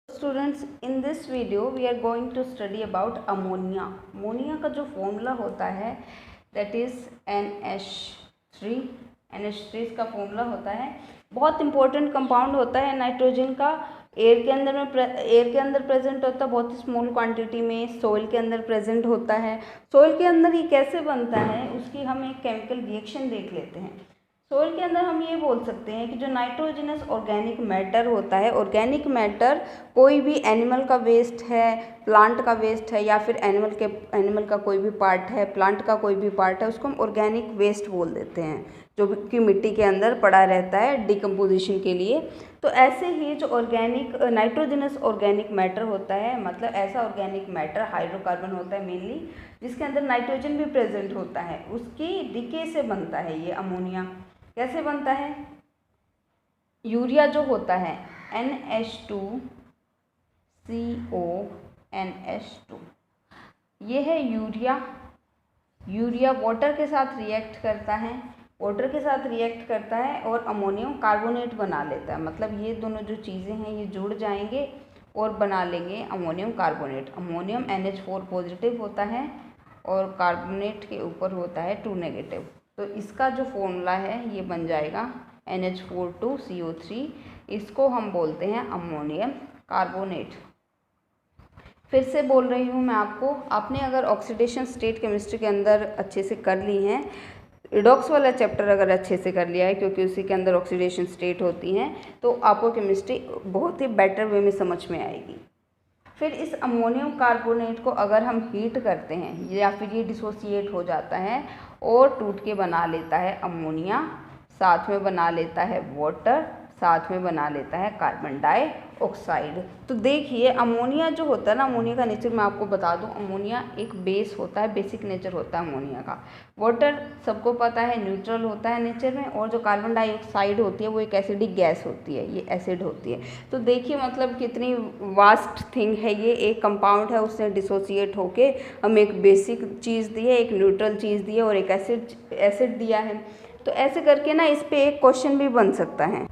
Students, in this video we are going to study about ammonia. Ammonia का जो formula होता है that is NH3। NH3 इसका formula होता है। बहुत इंपॉर्टेंट कंपाउंड होता है नाइट्रोजन का। एयर के अंदर प्रेजेंट होता है बहुत ही स्मॉल क्वांटिटी में। सॉइल के अंदर प्रेजेंट होता है। सॉइल के अंदर ये कैसे बनता है उसकी हम एक केमिकल रिएक्शन देख लेते हैं। सॉइल के अंदर हम ये बोल सकते हैं कि जो नाइट्रोजनस ऑर्गेनिक मैटर होता है, ऑर्गेनिक मैटर कोई भी एनिमल का वेस्ट है, प्लांट का वेस्ट है, या फिर एनिमल का कोई भी पार्ट है, प्लांट का कोई भी पार्ट है, उसको हम ऑर्गेनिक वेस्ट बोल देते हैं, जो कि मिट्टी के अंदर पड़ा रहता है डिकम्पोजिशन के लिए। तो ऐसे ही जो ऑर्गेनिक नाइट्रोजनस ऑर्गेनिक मैटर होता है, मतलब ऐसा ऑर्गेनिक मैटर हाइड्रोकार्बन होता है मेनली, जिसके अंदर नाइट्रोजन भी प्रेजेंट होता है, उसकी डीके से बनता है ये अमोनिया। कैसे बनता है? यूरिया जो होता है NH2CO ये है यूरिया। यूरिया वाटर के साथ रिएक्ट करता है, और अमोनियम कार्बोनेट बना लेता है। मतलब ये दोनों जो चीज़ें हैं ये जुड़ जाएंगे और बना लेंगे ammonium carbonate. Ammonium NH4 positive होता है और कार्बोनेट के ऊपर होता है 2 नेगेटिव। तो इसका जो फॉर्मूला है ये बन जाएगा NH4 2CO3। इसको हम बोलते हैं अमोनियम कार्बोनेट। फिर से बोल रही हूँ मैं आपको, आपने अगर ऑक्सीडेशन स्टेट केमिस्ट्री के अंदर अच्छे से कर ली हैं, रिडॉक्स वाला चैप्टर अगर अच्छे से कर लिया है, क्योंकि उसी के अंदर ऑक्सीडेशन स्टेट होती हैं, तो आपको केमिस्ट्री बहुत ही बेटर वे में समझ में आएगी। फिर इस अमोनियम कार्बोनेट को अगर हम हीट करते हैं या फिर ये डिसोसिएट हो जाता है और टूट के बना लेता है अमोनिया, साथ में बना लेता है वाटर, साथ में बना लेता है कार्बन डाइऑक्साइड। तो देखिए अमोनिया जो होता है ना, अमोनिया का नेचर मैं आपको बता दूं, अमोनिया एक बेस होता है, बेसिक नेचर होता है अमोनिया का। वाटर सबको पता है न्यूट्रल होता है नेचर में, और जो कार्बन डाइऑक्साइड होती है वो एक एसिडिक गैस होती है, ये एसिड होती है। तो देखिए मतलब कितनी वास्ट थिंग है ये, एक कंपाउंड है उसने डिसोसिएट होके हम एक बेसिक चीज़ दी है, एक न्यूट्रल चीज़ दी है और एक एसिड दिया है। तो ऐसे करके ना इस पे एक क्वेश्चन भी बन सकता है।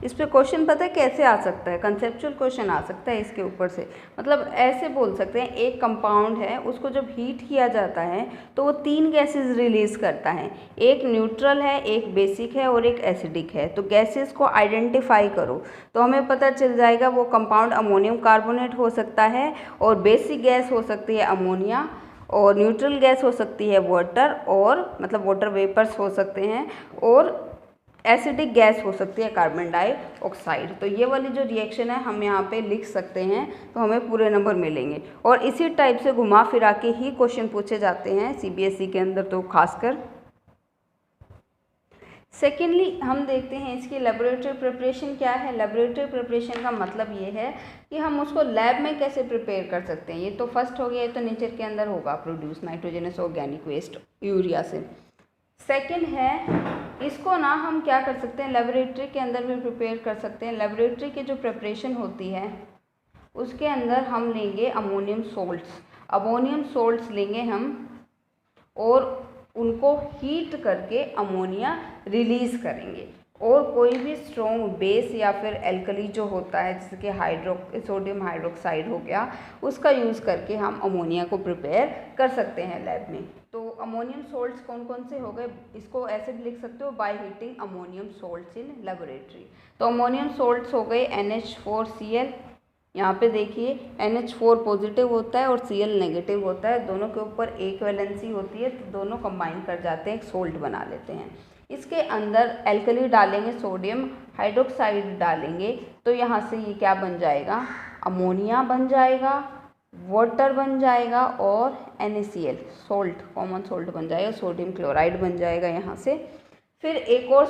इस पे क्वेश्चन पता है कैसे आ सकता है? कंसेप्चुअल क्वेश्चन आ सकता है इसके ऊपर से। मतलब ऐसे बोल सकते हैं, एक कंपाउंड है उसको जब हीट किया जाता है तो वो 3 गैसेस रिलीज करता है, एक न्यूट्रल है, एक बेसिक है और एक एसिडिक है। तो गैसेस को आइडेंटिफाई करो तो हमें पता चल जाएगा वो कंपाउंड अमोनियम कार्बोनेट हो सकता है, और बेसिक गैस हो सकती है अमोनिया, और न्यूट्रल गैस हो सकती है वाटर, और मतलब वाटर वेपर्स हो सकते हैं, और एसिडिक गैस हो सकती है कार्बन डाइऑक्साइड। तो ये वाली जो रिएक्शन है हम यहाँ पे लिख सकते हैं, तो हमें पूरे नंबर मिलेंगे। और इसी टाइप से घुमा फिरा के ही क्वेश्चन पूछे जाते हैं CBSE के अंदर, तो खासकर। सेकेंडली हम देखते हैं इसकी लेबोरेटरी प्रिपरेशन क्या है। लेबोरेटरी प्रिपरेशन का मतलब ये है कि हम उसको लैब में कैसे प्रिपेयर कर सकते हैं। ये तो फर्स्ट हो गया, ये तो नेचर के अंदर होगा produce nitrogenous organic waste urea से। सेकेंड है इसको ना हम क्या कर सकते हैं, लेबोरेटरी के अंदर भी प्रिपेयर कर सकते हैं। लेबोरेटरी की जो प्रिपरेशन होती है उसके अंदर हम लेंगे अमोनियम सोल्ट्स लेंगे हम, और उनको हीट करके अमोनिया रिलीज करेंगे, और कोई भी स्ट्रॉन्ग बेस या फिर एल्कली जो होता है जैसे कि सोडियम हाइड्रोक्साइड हो गया, उसका यूज़ करके हम अमोनिया को प्रिपेयर कर सकते हैं लैब में। तो अमोनियम सोल्ट्स कौन कौन से हो गए, इसको ऐसे भी लिख सकते हो, by heating ammonium salts in laboratory. तो अमोनियम सोल्ट्स हो गए NH4Cl। यहाँ पे देखिए NH4 पॉजिटिव होता है और Cl नेगेटिव होता है, दोनों के ऊपर एक वैलेंसी होती है, तो दोनों कंबाइन कर जाते हैं, एक सोल्ट बना लेते हैं। इसके अंदर एल्कली डालेंगे, सोडियम हाइड्रोक्साइड डालेंगे, तो यहाँ से ये क्या बन जाएगा, अमोनिया बन जाएगा, वाटर बन जाएगा, और NaCl सोल्ट, कॉमन सोल्ट बन जाएगा, सोडियम क्लोराइड बन जाएगा यहाँ से। फिर एक और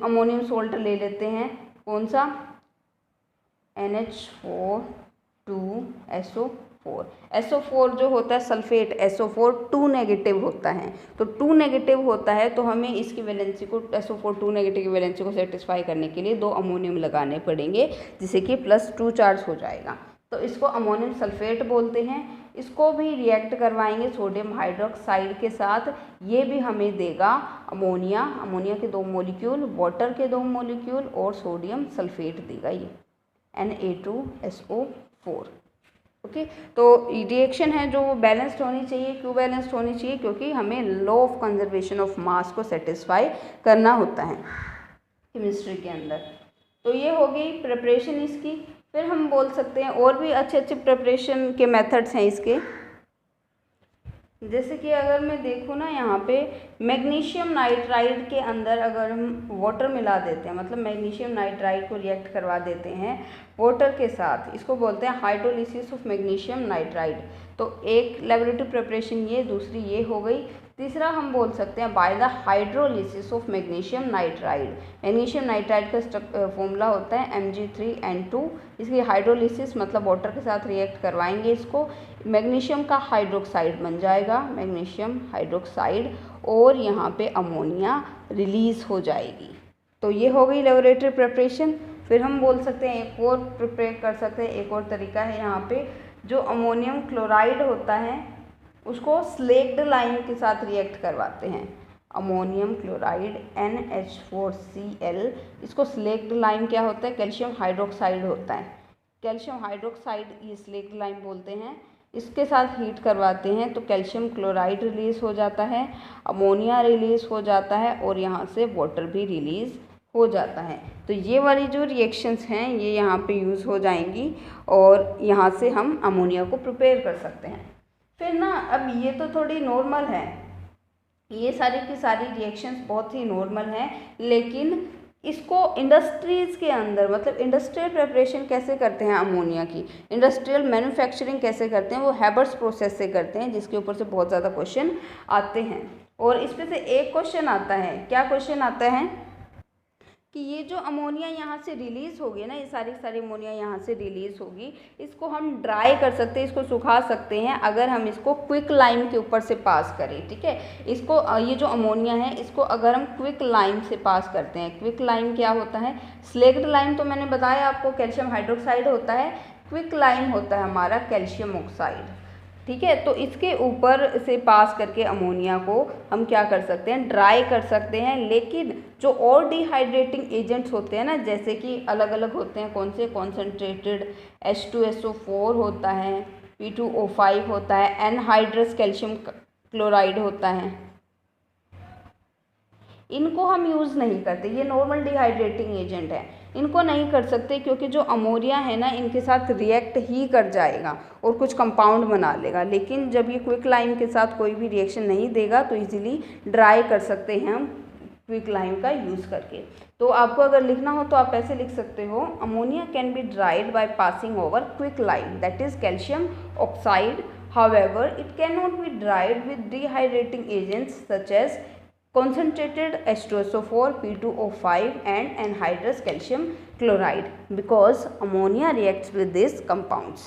अमोनियम सोल्ट ले लेते हैं, कौन सा, NH4 2SO4। SO4 जो होता है सल्फेट, SO4 2 नेगेटिव होता है, तो 2 नेगेटिव होता है, तो हमें इसकी वैलेंसी को SO4 2 नेगेटिव की वैलेंसी को सेटिस्फाई करने के लिए 2 अमोनियम लगाने पड़ेंगे, जिससे कि +2 चार्ज हो जाएगा। तो इसको अमोनियम सल्फेट बोलते हैं। इसको भी रिएक्ट करवाएंगे सोडियम हाइड्रोक्साइड के साथ, ये भी हमें देगा अमोनिया के 2 मॉलिक्यूल, वाटर के 2 मॉलिक्यूल, और सोडियम सल्फेट देगा ये Na2SO4। 4। ओके, तो रिएक्शन है जो बैलेंस्ड होनी चाहिए। क्यों बैलेंस्ड होनी चाहिए? क्योंकि हमें law of conservation of mass को सेटिस्फाई करना होता है केमिस्ट्री के अंदर। तो ये हो गई प्रिपरेशन इसकी। फिर हम बोल सकते हैं और भी अच्छे अच्छे प्रिपरेशन के मेथड्स हैं इसके। जैसे कि अगर मैं देखूँ ना, यहाँ पे मैग्नीशियम नाइट्राइड के अंदर अगर हम वाटर मिला देते हैं, मतलब मैग्नीशियम नाइट्राइड को रिएक्ट करवा देते हैं वाटर के साथ, इसको बोलते हैं हाइड्रोलिसिस ऑफ मैग्नीशियम नाइट्राइड। तो एक लेबोरेटरी प्रिपरेशन ये, दूसरी ये हो गई। तीसरा हम बोल सकते हैं by the hydrolysis of magnesium nitride. Magnesium nitride का फॉर्मूला होता है Mg3N2। इसकी हाइड्रोलिसिस मतलब वाटर के साथ रिएक्ट करवाएंगे इसको, मैग्नीशियम का हाइड्रोक्साइड बन जाएगा, मैग्नीशियम हाइड्रोक्साइड, और यहाँ पे अमोनिया रिलीज़ हो जाएगी। तो ये हो गई लेबोरेटरी प्रिपरेशन। फिर हम बोल सकते हैं एक और प्रिपेयर कर सकते हैं, एक और तरीका है यहाँ पे, जो अमोनियम क्लोराइड होता है उसको स्लेक्ड लाइम के साथ रिएक्ट करवाते हैं। अमोनियम क्लोराइड NH4Cl, इसको स्लेक्ड लाइम क्या होता है? कैल्शियम हाइड्रोक्साइड होता है। कैल्शियम हाइड्रोक्साइड ये स्लेक्ड लाइम बोलते हैं। इसके साथ हीट करवाते हैं तो कैल्शियम क्लोराइड रिलीज़ हो जाता है, अमोनिया रिलीज़ हो जाता है, और यहाँ से वाटर भी रिलीज़ हो जाता है। तो ये वाली जो रिएक्शंस हैं ये यहाँ पे यूज़ हो जाएंगी, और यहाँ से हम अमोनिया को प्रिपेयर कर सकते हैं। फिर ना, अब ये तो थोड़ी नॉर्मल है, ये सारी की सारी रिएक्शंस बहुत ही नॉर्मल हैं, लेकिन इसको इंडस्ट्रीज़ के अंदर, मतलब इंडस्ट्रियल प्रिपरेशन कैसे करते हैं अमोनिया की, इंडस्ट्रियल मैन्युफैक्चरिंग कैसे करते हैं, वो हैबर्स प्रोसेस से करते हैं, जिसके ऊपर से बहुत ज़्यादा क्वेश्चन आते हैं। और इसमें से एक क्वेश्चन आता है, क्या क्वेश्चन आता है कि ये जो अमोनिया यहाँ से रिलीज़ होगी ना, ये सारी अमोनिया यहाँ से रिलीज़ होगी, इसको हम ड्राई कर सकते हैं, इसको सुखा सकते हैं अगर हम इसको क्विक लाइम के ऊपर से पास करें। ठीक है, इसको ये जो अमोनिया है इसको अगर हम क्विक लाइम से पास करते हैं, क्विक लाइम क्या होता है? स्लेक्ड लाइम तो मैंने बताया आपको कैल्शियम हाइड्रोक्साइड होता है, क्विक लाइम होता है हमारा कैल्शियम ऑक्साइड। ठीक है, तो इसके ऊपर से पास करके अमोनिया को हम क्या कर सकते हैं? ड्राई कर सकते हैं। लेकिन जो और डिहाइड्रेटिंग एजेंट्स होते हैं ना, जैसे कि अलग अलग होते हैं, कौन से? कॉन्सेंट्रेटेड H2SO4 होता है, P2O5 होता है, एनहाइड्रस कैल्शियम क्लोराइड होता है, इनको हम यूज़ नहीं करते। ये नॉर्मल डिहाइड्रेटिंग एजेंट है, इनको नहीं कर सकते क्योंकि जो अमोनिया है ना इनके साथ रिएक्ट ही कर जाएगा और कुछ कंपाउंड बना लेगा। लेकिन जब ये क्विक लाइम के साथ कोई भी रिएक्शन नहीं देगा तो इजीली ड्राई कर सकते हैं हम क्विक लाइम का यूज़ करके। तो आपको अगर लिखना हो तो आप ऐसे लिख सकते हो, ammonia can be dried by passing over quick lime that is calcium oxide, however it can not be dried with dehydrating agents such as concentrated H2SO4, P2O5 and anhydrous calcium chloride because ammonia reacts with these compounds.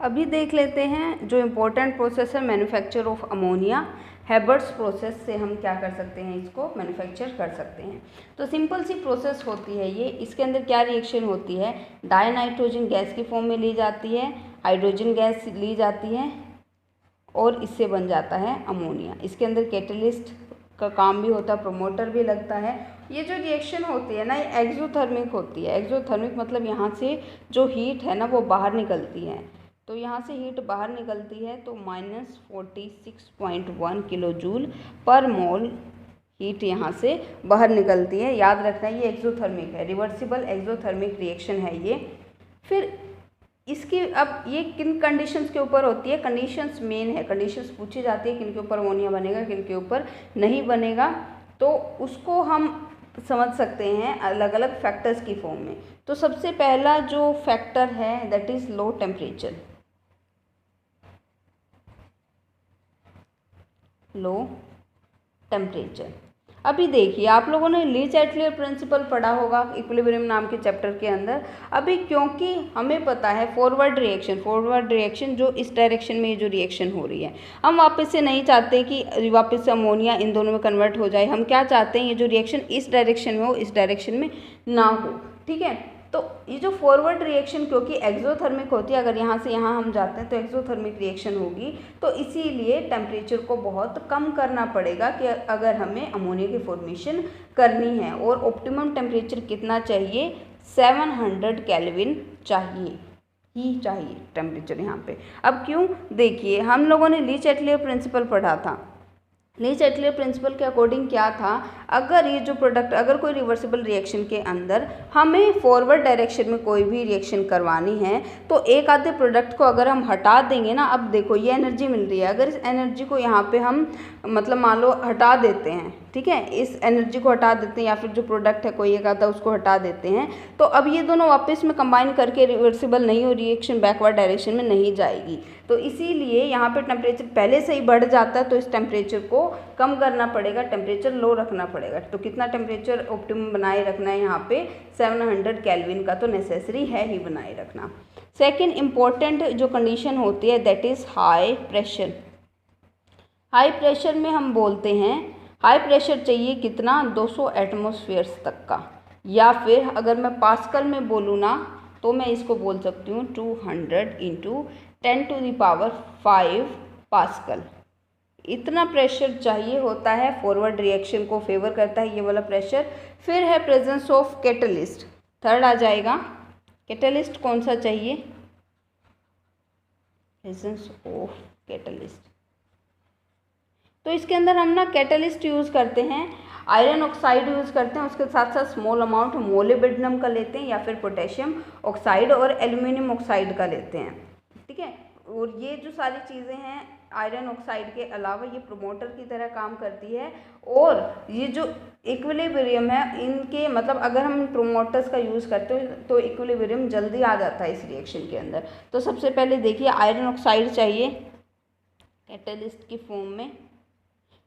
अभी देख लेते हैं जो important process है manufacture of ammonia. Haber's process से हम क्या कर सकते हैं? इसको मैन्युफैक्चर कर सकते हैं। तो सिंपल सी प्रोसेस होती है ये। इसके अंदर क्या रिएक्शन होती है? डायनाइट्रोजन गैस की फॉर्म में ली जाती है, हाइड्रोजन गैस ली जाती है और इससे बन जाता है अमोनिया। इसके अंदर कैटलिस्ट का काम भी होता है, प्रोमोटर भी लगता है। ये जो रिएक्शन होती है ना ये एक्सोथर्मिक होती है। एक्सोथर्मिक मतलब यहाँ से जो हीट है ना वो बाहर निकलती है। तो यहाँ से हीट बाहर निकलती है तो -46.1 किलो जूल पर मोल हीट यहाँ से बाहर निकलती है। याद रखना ये एक्सोथर्मिक है, रिवर्सिबल एक्सोथर्मिक रिएक्शन है ये। फिर इसकी अब ये किन कंडीशंस के ऊपर होती है? कंडीशंस मेन है, कंडीशंस पूछी जाती है किन के ऊपर अमोनिया बनेगा, किन के ऊपर नहीं बनेगा। तो उसको हम समझ सकते हैं अलग अलग फैक्टर्स की फॉर्म में। तो सबसे पहला जो फैक्टर है that is low temperature. Low temperature. अभी देखिए आप लोगों ने ली चैटलियर प्रिंसिपल पढ़ा होगा इक्विलिब्रियम नाम के चैप्टर के अंदर। अभी क्योंकि हमें पता है फॉरवर्ड रिएक्शन जो इस डायरेक्शन में जो रिएक्शन हो रही है, हम वापस से नहीं चाहते कि वापस से अमोनिया इन दोनों में कन्वर्ट हो जाए। हम क्या चाहते हैं? ये जो रिएक्शन इस डायरेक्शन में हो, इस डायरेक्शन में ना हो। ठीक है, तो ये जो फॉरवर्ड रिएक्शन क्योंकि एक्सोथर्मिक होती है, अगर यहाँ से यहाँ हम जाते हैं तो एक्सोथर्मिक रिएक्शन होगी, तो इसीलिए टेम्परेचर को बहुत कम करना पड़ेगा कि अगर हमें अमोनिया की फॉर्मेशन करनी है। और ऑप्टिमम टेम्परेचर कितना चाहिए? 700 केल्विन चाहिए। ही चाहिए टेम्परेचर यहाँ पे। अब क्यों, देखिए हम लोगों ने ली चैटलियर प्रिंसिपल पढ़ा था। ली चैटलियर प्रिंसिपल के अकॉर्डिंग क्या था, अगर ये जो प्रोडक्ट, अगर कोई रिवर्सिबल रिएक्शन के अंदर हमें फॉरवर्ड डायरेक्शन में कोई भी रिएक्शन करवानी है तो एक आधे प्रोडक्ट को अगर हम हटा देंगे ना, अब देखो ये एनर्जी मिल रही है, अगर इस एनर्जी को यहाँ पे हम मतलब मान लो हटा देते हैं, ठीक है, इस एनर्जी को हटा देते हैं या फिर जो प्रोडक्ट है कोई एक आधा उसको हटा देते हैं, तो अब ये दोनों वापस में कंबाइन करके रिवर्सिबल नहीं हो, रिएक्शन बैकवर्ड डायरेक्शन में नहीं जाएगी। तो इसीलिए यहाँ पे टेम्परेचर पहले से ही बढ़ जाता है, तो इस टेम्परेचर को कम करना पड़ेगा, टेम्परेचर लो रखना पड़ेगा। तो कितना टेम्परेचर ऑप्टिमम बनाए रखना है यहाँ पे 700 केल्विन का तो नेसेसरी है ही बनाए रखना। सेकेंड इम्पॉर्टेंट जो कंडीशन होती है that is high pressure. High pressure में हम बोलते हैं हाई प्रेशर चाहिए कितना, 200 एटमॉस्फेयर्स तक का, या फिर अगर मैं पास्कल में बोलूँ ना तो मैं इसको बोल सकती हूँ 200 × 10⁵ पास्कल। इतना प्रेशर चाहिए होता है, फॉरवर्ड रिएक्शन को फेवर करता है ये वाला प्रेशर। फिर है प्रेजेंस ऑफ कैटलिस्ट, थर्ड आ जाएगा। कैटलिस्ट कौन सा चाहिए, प्रेजेंस ऑफ कैटलिस्ट। तो इसके अंदर हम ना कैटलिस्ट यूज़ करते हैं, आयरन ऑक्साइड यूज़ करते हैं, उसके साथ साथ स्मॉल अमाउंट मोलिब्डेनम का लेते हैं या फिर पोटेशियम ऑक्साइड और एल्यूमिनियम ऑक्साइड का लेते हैं, ठीक है। और ये जो सारी चीज़ें हैं आयरन ऑक्साइड के अलावा ये प्रोमोटर की तरह काम करती है। और ये जो इक्विलिब्रियम है इनके, मतलब अगर हम प्रोमोटर्स का यूज़ करते हो तो इक्विलिब्रियम जल्दी आ जाता है इस रिएक्शन के अंदर। तो सबसे पहले देखिए आयरन ऑक्साइड चाहिए कैटलिस्ट की फॉर्म में,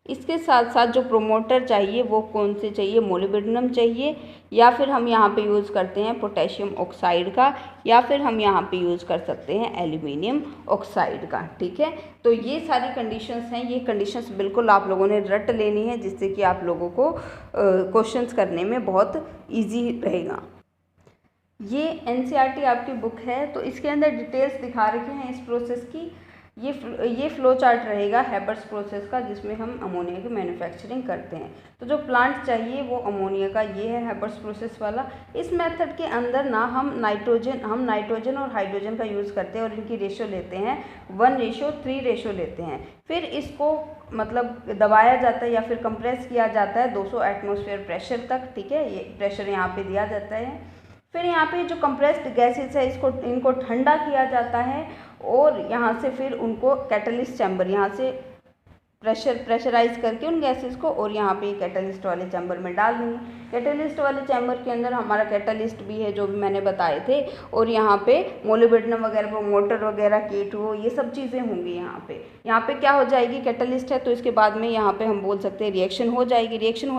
इसके साथ साथ जो प्रोमोटर चाहिए वो कौन से चाहिए, मोलिब्डेनम चाहिए, या फिर हम यहाँ पे यूज़ करते हैं पोटेशियम ऑक्साइड का, या फिर हम यहाँ पे यूज़ कर सकते हैं एल्यूमिनियम ऑक्साइड का, ठीक है। तो ये सारी कंडीशंस हैं, ये कंडीशंस बिल्कुल आप लोगों ने रट लेनी है जिससे कि आप लोगों को क्वेश्चंस करने में बहुत ईजी रहेगा। ये NCERT आपकी बुक है तो इसके अंदर डिटेल्स दिखा रखे हैं इस प्रोसेस की। ये फ्लो चार्ट रहेगा हैबर्स प्रोसेस का जिसमें हम अमोनिया की मैन्युफैक्चरिंग करते हैं। तो जो प्लांट चाहिए वो अमोनिया का ये है हैबर्स प्रोसेस वाला। इस मेथड के अंदर ना हम नाइट्रोजन और हाइड्रोजन का यूज़ करते हैं और इनकी रेशो लेते हैं 1:3 रेशो लेते हैं। फिर इसको मतलब दबाया जाता है या फिर कंप्रेस किया जाता है 200 एटमॉस्फेयर प्रेशर तक, ठीक है, ये प्रेशर यहाँ पे दिया जाता है। फिर यहाँ पे जो कंप्रेस्ड गैसेस है इनको ठंडा किया जाता है और यहाँ से फिर उनको कैटलिस्ट चैम्बर, यहाँ से प्रेशराइज करके उन गैसेस को और यहाँ पे कैटलिस्ट वाले चैम्बर में डाल देंगे। कैटलिस्ट वाले चैम्बर के अंदर हमारा कैटलिस्ट भी है जो भी मैंने बताए थे, और यहाँ पे मोलिब्डेनम वगैरह, प्रोमोटर वगैरह, K2O ये सब चीज़ें होंगी। यहाँ पे क्या हो जाएगी, कैटलिस्ट है तो इसके बाद में यहाँ पे हम बोल सकते हैं रिएक्शन हो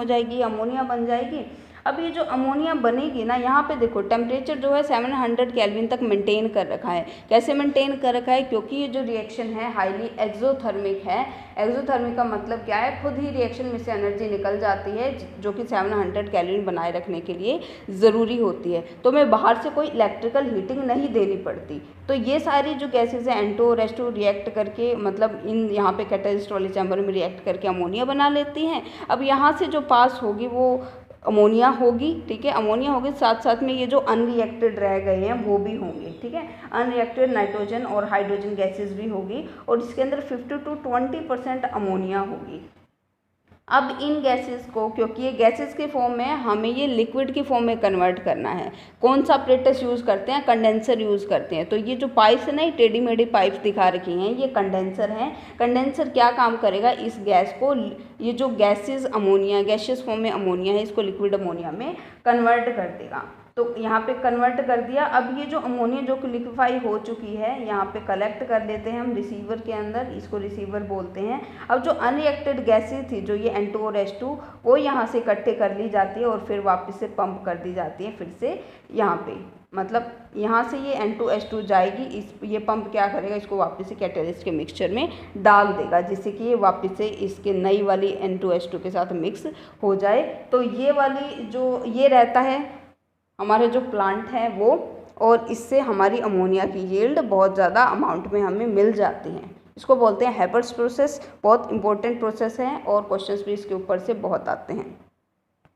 जाएगी, अमोनिया बन जाएगी। अब ये जो अमोनिया बनेगी ना, यहाँ पे देखो टेम्परेचर जो है 700 केल्विन तक मेंटेन कर रखा है। कैसे मेंटेन कर रखा है, क्योंकि ये जो रिएक्शन है हाईली एक्सोथर्मिक है। एक्सोथर्मिक का मतलब क्या है, खुद ही रिएक्शन में से एनर्जी निकल जाती है जो कि 700 केल्विन बनाए रखने के लिए ज़रूरी होती है। तो मैं बाहर से कोई इलेक्ट्रिकल हीटिंग नहीं देनी पड़ती। तो ये सारी जो गैसेज है N2 और H2 रिएक्ट करके मतलब इन यहाँ पे कैटलिस्ट वाले चैम्बर में रिएक्ट करके अमोनिया बना लेती हैं। अब यहाँ से जो पास होगी वो अमोनिया होगी, ठीक है, अमोनिया होगी, साथ साथ में ये जो अनरिएक्टेड रह गए हैं वो भी होंगे, ठीक है, अनरिएक्टेड नाइट्रोजन और हाइड्रोजन गैसेस भी होगी और इसके अंदर 50 to 20% अमोनिया होगी। अब इन गैसेस को, क्योंकि ये गैसेस के फॉर्म में हमें ये लिक्विड की फॉर्म में कन्वर्ट करना है, कौन सा अपरेटस यूज़ करते हैं, कंडेंसर यूज़ करते हैं। तो ये जो पाइप्स है ना, ये टेढ़ी मेढ़ी पाइप्स दिखा रखी हैं, ये कंडेंसर हैं। कंडेंसर क्या काम करेगा, इस गैस को, ये जो गैसेस अमोनिया, गैसियस फॉर्म में अमोनिया है, इसको लिक्विड अमोनिया में कन्वर्ट कर देगा। तो यहाँ पे कन्वर्ट कर दिया। अब ये जो अमोनिया जो लिक्विफाई हो चुकी है यहाँ पे कलेक्ट कर लेते हैं हम रिसीवर के अंदर, इसको रिसीवर बोलते हैं। अब जो अनरिएक्टेड गैसेज थी जो ये N2 और H2 वो यहाँ से इकट्ठे कर ली जाती है और फिर वापस से पंप कर दी जाती है फिर से यहाँ पे, मतलब यहाँ से ये N2 H2 जाएगी, ये पंप क्या करेगा, इसको वापस से कैटलिस्ट के मिक्सचर में डाल देगा जिससे कि ये वापस से इसके नई वाली N2 H2 के साथ मिक्स हो जाए। तो ये वाली जो ये रहता है हमारे जो प्लांट है वो, और इससे हमारी अमोनिया की यील्ड बहुत ज़्यादा अमाउंट में हमें मिल जाती है। इसको बोलते हैं हैबर्स प्रोसेस। बहुत इंपॉर्टेंट प्रोसेस है और क्वेश्चंस भी इसके ऊपर से बहुत आते हैं।